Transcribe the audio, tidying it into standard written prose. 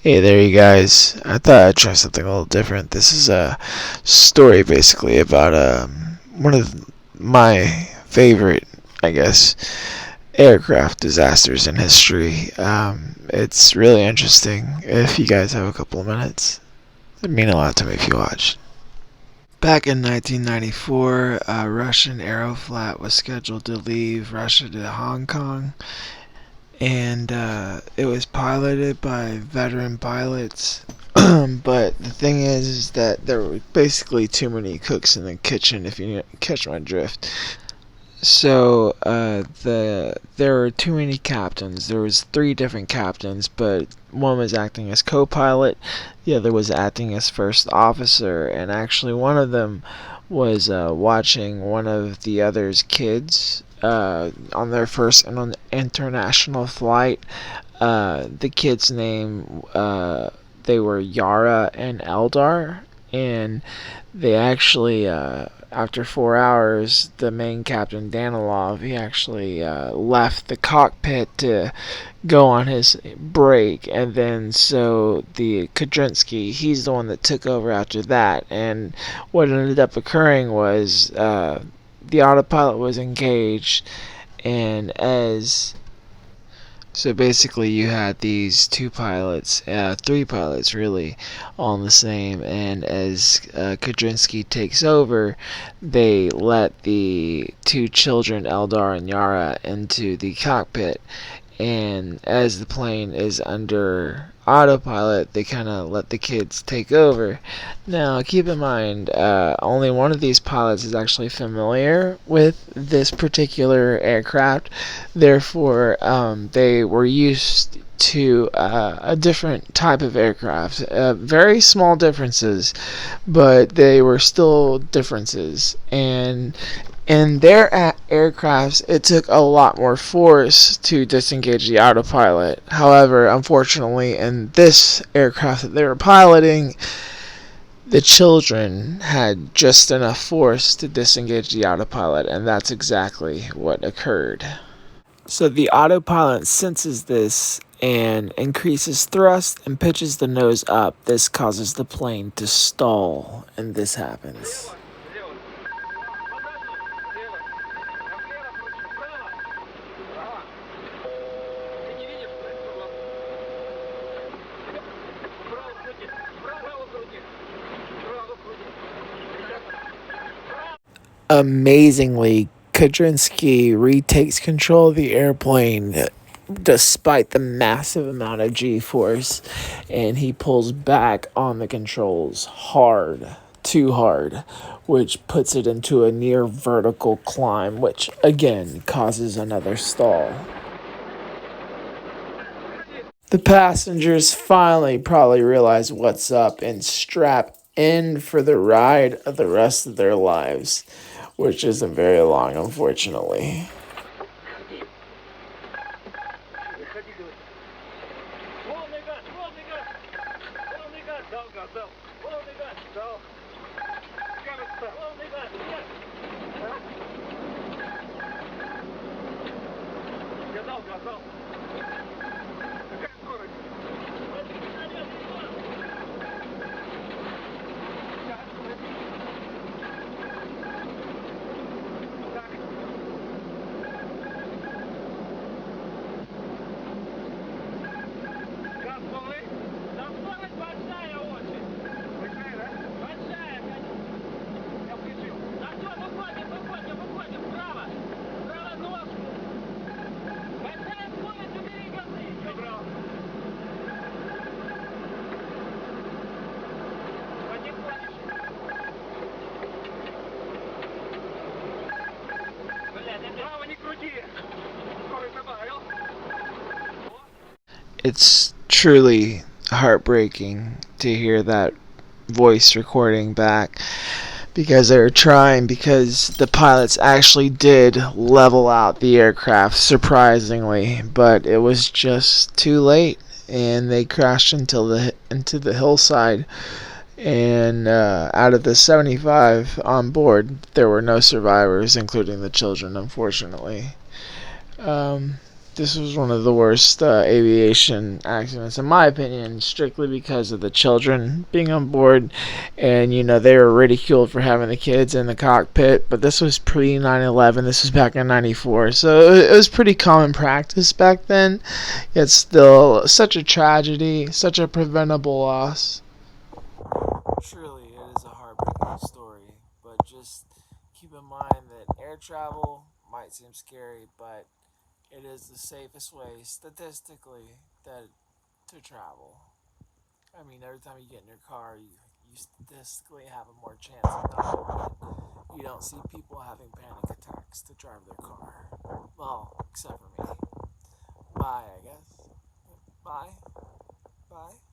Hey there, you guys. I thought I'd try something a little different. This is a story basically about one of my favorite, I guess, aircraft disasters in history. It's really interesting. If you guys have a couple of minutes, it'd mean a lot to me if you watch. Back in 1994, a Russian Aeroflot was scheduled to leave Russia to Hong Kong, and it was piloted by veteran pilots. But the thing is that there were basically too many cooks in the kitchen, if you catch my drift. So there were too many captains. There was three different captains, but one was acting as co-pilot, the other was acting as first officer, and actually one of them was watching one of the other's kids on their first international flight. The kids' name they were Yara and Eldar, and they actually after 4 hours, the main captain Danilov he actually left the cockpit to go on his break, and then so the Kudrinsky he's the one that took over after that. And what ended up occurring was the autopilot was engaged, and as so basically, you had these two pilots, three pilots really, all in the same. And as Kudrinsky takes over, they let the two children, Eldar and Yara, into the cockpit. And as the plane is under autopilot, they kind of let the kids take over. Now, keep in mind, only one of these pilots is actually familiar with this particular aircraft. Therefore, they were used to a different type of aircraft. Very small differences, but they were still differences. And in their aircrafts, it took a lot more force to disengage the autopilot. However, unfortunately, in this aircraft that they were piloting, the children had just enough force to disengage the autopilot, and that's exactly what occurred. So the autopilot senses this and increases thrust and pitches the nose up. This causes the plane to stall, and this happens. Amazingly, Kudrinsky retakes control of the airplane despite the massive amount of G-force, and he pulls back on the controls hard, too hard, which puts it into a near vertical climb, which again causes another stall. The passengers finally probably realize what's up and strap in for the ride of the rest of their lives, which isn't very long, unfortunately. It's truly heartbreaking to hear that voice recording back, because they were trying, because the pilots actually did level out the aircraft surprisingly, but it was just too late, and they crashed into the hillside. And out of the 75 on board, there were no survivors, including the children, unfortunately. Um, this was one of the worst aviation accidents, in my opinion, strictly because of the children being on board. And, they were ridiculed for having the kids in the cockpit. But this was pre 9/11. This was back in '94. So it was pretty common practice back then. It's still such a tragedy, such a preventable loss. Truly, it is a heartbreaking story, but just keep in mind that air travel might seem scary, but it is the safest way statistically to travel. I mean, every time you get in your car, you statistically have a more chance of dying, but you don't see people having panic attacks to drive their car. Well, except for me. Bye, I guess. Bye. Bye.